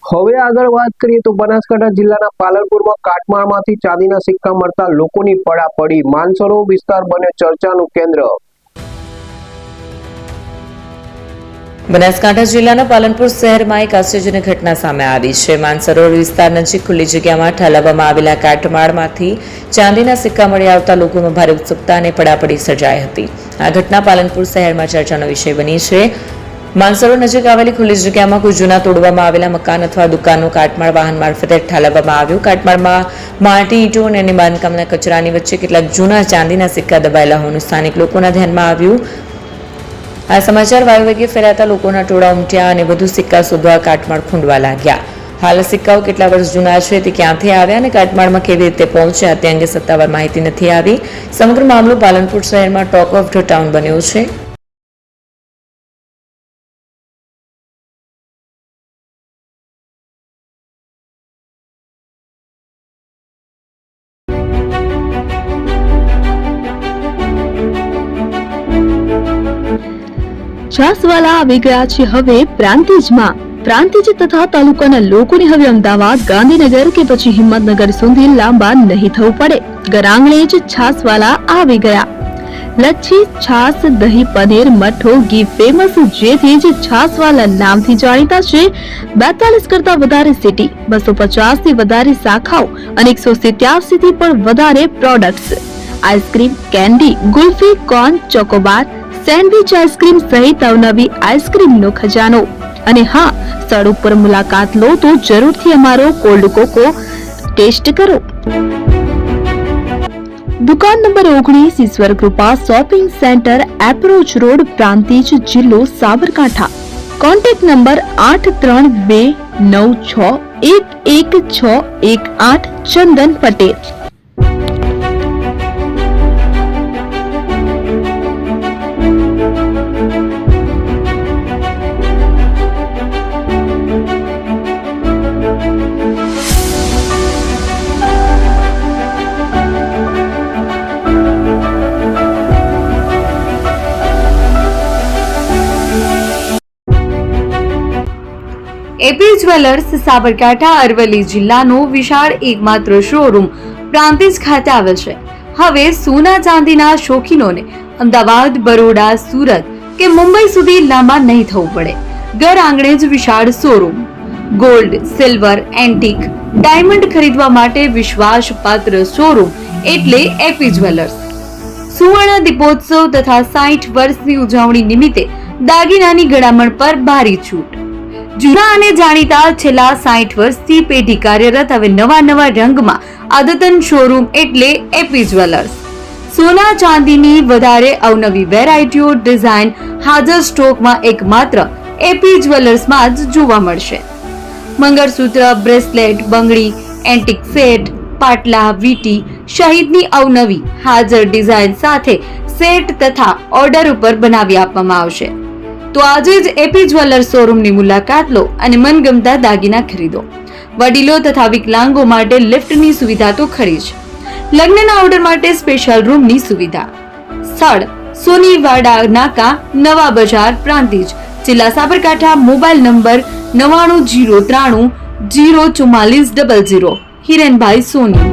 હવે આગળ વાત કરીએ તો બનાસકાંઠા જિલ્લાના પાલનપુરમાં કાટમાળમાંથી ચાંદીના સિક્કા મળતા લોકોની પડાપડી. માનસરોવર વિસ્તાર બન્યો ચર્ચાનું કેન્દ્ર. બનાસકાંઠા જિલ્લાના પાલનપુર શહેરમાં એક આશ્ચર્યજનક ઘટના સામે આવી છે. માનસરોવર વિસ્તાર નજીક ખુલ્લી જગ્યામાં ઠાલવવામાં આવેલા કાટમાળમાંથી ચાંદીના સિક્કા મળી આવતા લોકોમાં ભારે ઉત્સુકતા અને પડાપડી સર્જાઈ હતી. આ ઘટના પાલનપુર શહેરમાં ચર્ચાનો વિષય બની છે. માનસરોવર નજીક આવેલી ખુલ્લી જગ્યામાં કોઈ જૂના તોડવામાં આવેલા મકાન અથવા દુકાનનો કાટમાળ વાહન મારફતે ઠાલવવામાં આવ્યો. કાટમાળમાં માટી, ઈંટો અને અન્ય બાંધકામના કચરાની વચ્ચે કેટલાક જૂના ચાંદીના સિક્કા દબાયેલા હોવાનું સ્થાનિક લોકોના ધ્યાનમાં આવ્યું. આ સમાચાર વાયુવેગે ફેલાતા લોકોના ટોળા ઉમટ્યા અને વધુ સિક્કા શોધવા કાટમાળ ખૂંદવા લાગ્યા. હાલ સિક્કાઓ કેટલા વર્ષ જૂના છે, તે ક્યાંથી આવ્યા અને કાટમાળમાં કેવી રીતે પહોંચ્યા તે અંગે સત્તાવાર માહિતી નથી આવી. સમગ્ર મામલો પાલનપુર શહેરમાં ટોક ઓફ ધ ટાઉન બન્યો છે. છાસવાલા આવી ગયા છે હવે પ્રાંતિજમાં. પ્રાંતિજ તથા તાલુકાના લોકોને હવે અમદાવાદ, ગાંધીનગર કે પછી હિંમતનગર સુધી લાંબા નહીં થવું પડે. ઘરાંગણે જ છાસવાલા આવી ગયા. લચ્છી, છાસ, દહીં, પનીર, મઠો, ઘી ફેમસ, જેથી જ છાસવાલા નામથી જાણીતા છે. 42 કરતા વધારે સિટી, 250 થી વધારે શાખાઓ અને 187 થી પણ વધારે products. Ice cream, candy, kulfi, corn, Chocobar, sandwich ice cream સહિત અવનવી આઈસ્ક્રીમનો ખજાનો. અને હા, સ્થળ ઉપર મુલાકાત લો તો જરૂરથી અમારો કોલ્ડ કોકો ટેસ્ટ કરો. દુકાન number 19, Ishwar Krupa shopping centre, approach road, Prantij, જિલ્લો Sabarkantha. Contact number 8326111618. Chandan Patel. AP jewellers Sabarkantha Aravalli જિલ્લાનો વિશાળ એકમાત્ર શોરૂમ પ્રાંતિજ ખાતે આવેલ છે. હવે સોના ચાંદીના શોખીનોને અમદાવાદ, બરોડા, સુરત કે મુંબઈ સુધી લાંબા નહીં થવું પડે. ઘર આંગણે જ વિશાળ showroom. Gold, silver, antique, diamond ખરીદવા માટે વિશ્વાસપાત્ર શોરૂમ એટલે એપી જ્વેલર્સ. સુવર્ણ દીપોત્સવ તથા 60 વર્ષની ઉજવણી નિમિત્તે દાગીનાની ગળામણ પર ભારી છૂટ. જૂના અને જાણીતા છેલ્લા 60 વર્ષથી પેઢી કાર્યરત હવે નવા રંગમાં અદ્યતન શોરૂમ એટલે એપી જ્વેલર્સ. સોના ચાંદીની વધારે અવનવી વેરાયટીઓ, ડિઝાઇન હાજર સ્ટોકમાં એકમાત્ર એપી જ્વેલર્સમાં જ જોવા મળશે. મંગળસૂત્ર, બ્રેસલેટ, બંગડી, એન્ટિક સેટ, પાટલા, વીટી સહિતની અવનવી હાજર ડિઝાઇન સાથે સેટ તથા ઓર્ડર ઉપર બનાવી આપવામાં આવશે. તો આજે જ એપી જ્વેલર્સ શોરૂમની મુલાકાત લો અને મનગમતા દાગીના ખરીદો. વડીલો તથા વિકલાંગો માટે લિફ્ટની સુવિધા તો ખરી જ. લગ્નના ઓર્ડર માટે સ્પેશિયલ રૂમની સુવિધા. સ્થળ સોનીવાડા નાકા, નવા બજાર, પ્રાંતિજ, જિલ્લા સાબરકાંઠા. Mobile number 9903304400. હિરેનભાઈ સોની.